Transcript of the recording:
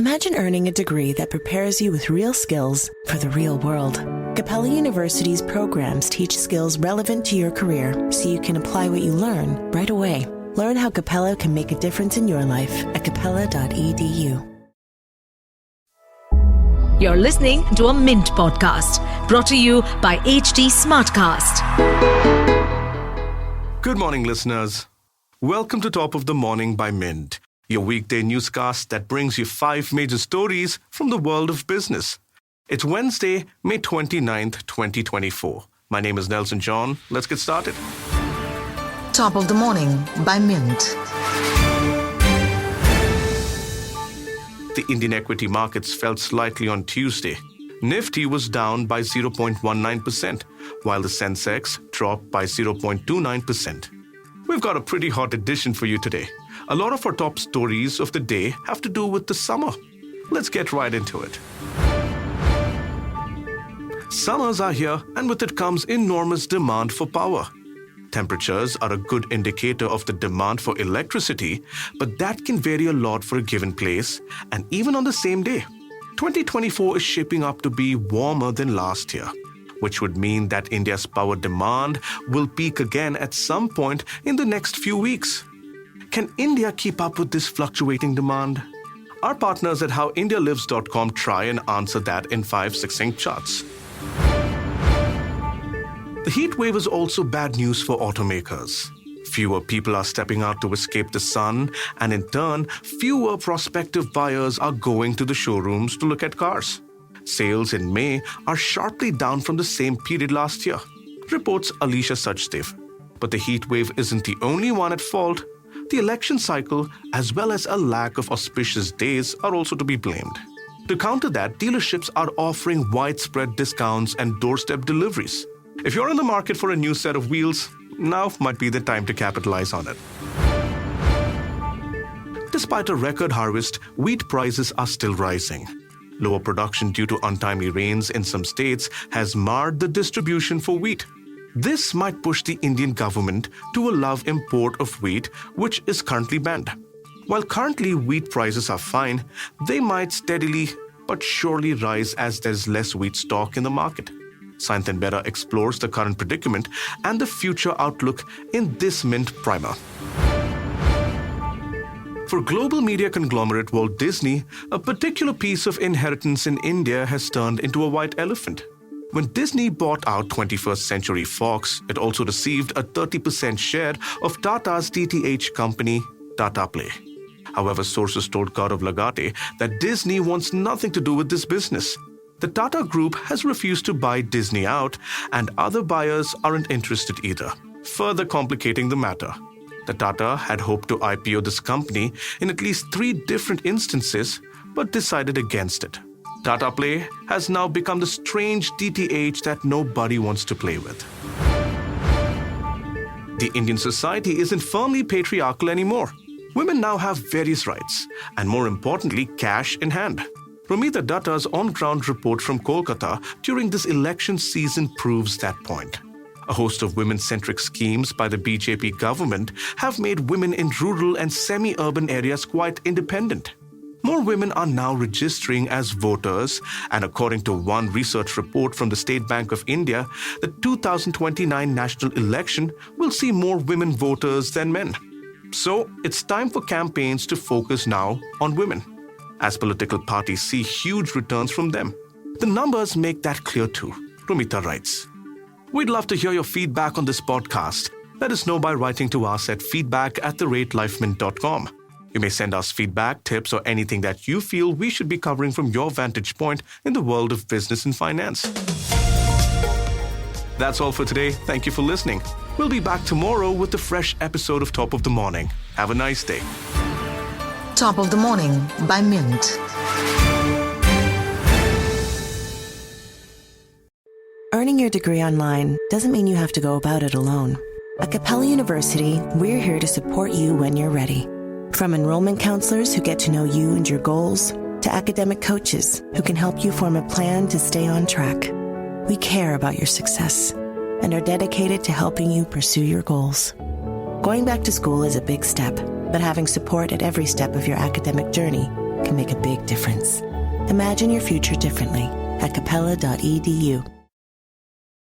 Imagine earning a degree that prepares you with real skills for the real world. Capella University's programs teach skills relevant to your career so you can apply what you learn right away. Learn how Capella can make a difference in your life at capella.edu. You're listening to a Mint podcast brought to you by HT Smartcast. Good morning, listeners. Welcome to Top of the Morning by Mint, your weekday newscast that brings you 5 major stories from the world of business. It's Wednesday, May 29th, 2024. My name is Nelson John. Let's get started. Top of the Morning by Mint. The Indian equity markets fell slightly on Tuesday. Nifty was down by 0.19%, while the Sensex dropped by 0.29%. We've got a pretty hot edition for you today. A lot of our top stories of the day have to do with the summer. Let's get right into it. Summers are here, and with it comes enormous demand for power. Temperatures are a good indicator of the demand for electricity, but that can vary a lot for a given place, and even on the same day. 2024 is shaping up to be warmer than last year, which would mean that India's power demand will peak again at some point in the next few weeks. Can India keep up with this fluctuating demand? Our partners at howindialives.com try and answer that in 5 succinct charts. The heat wave is also bad news for automakers. Fewer people are stepping out to escape the sun, and in turn, fewer prospective buyers are going to the showrooms to look at cars. Sales in May are sharply down from the same period last year, reports Alisha Sachdev. But the heat wave isn't the only one at fault. The election cycle, as well as a lack of auspicious days, are also to be blamed. To counter that, dealerships are offering widespread discounts and doorstep deliveries. If you're in the market for a new set of wheels, now might be the time to capitalize on it. Despite a record harvest, wheat prices are still rising. Lower production due to untimely rains in some states has marred the distribution for wheat. This might push the Indian government to allow import of wheat, which is currently banned. While currently wheat prices are fine, they might steadily but surely rise as there's less wheat stock in the market. Sayantan Bera explores the current predicament and the future outlook in this Mint Primer. For global media conglomerate Walt Disney, a particular piece of inheritance in India has turned into a white elephant. When Disney bought out 21st Century Fox, it also received a 30% share of Tata's DTH company, Tata Play. However, sources told Gaurav Lagate that Disney wants nothing to do with this business. The Tata Group has refused to buy Disney out, and other buyers aren't interested either, further complicating the matter. The Tata had hoped to IPO this company in at least 3 different instances, but decided against it. Tata Play has now become the strange DTH that nobody wants to play with. The Indian society isn't firmly patriarchal anymore. Women now have various rights, and more importantly, cash in hand. Romita Datta's on-ground report from Kolkata during this election season proves that point. A host of women-centric schemes by the BJP government have made women in rural and semi-urban areas quite independent. More women are now registering as voters, and according to one research report from the State Bank of India, the 2029 national election will see more women voters than men. So, it's time for campaigns to focus now on women, as political parties see huge returns from them. The numbers make that clear too, Romita writes. We'd love to hear your feedback on this podcast. Let us know by writing to us at feedback@thelifemint.com. You may send us feedback, tips, or anything that you feel we should be covering from your vantage point in the world of business and finance. That's all for today. Thank you for listening. We'll be back tomorrow with a fresh episode of Top of the Morning. Have a nice day. Top of the Morning by Mint. Earning your degree online doesn't mean you have to go about it alone. At Capella University, we're here to support you when you're ready. From enrollment counselors who get to know you and your goals, to academic coaches who can help you form a plan to stay on track. We care about your success and are dedicated to helping you pursue your goals. Going back to school is a big step, but having support at every step of your academic journey can make a big difference. Imagine your future differently at capella.edu.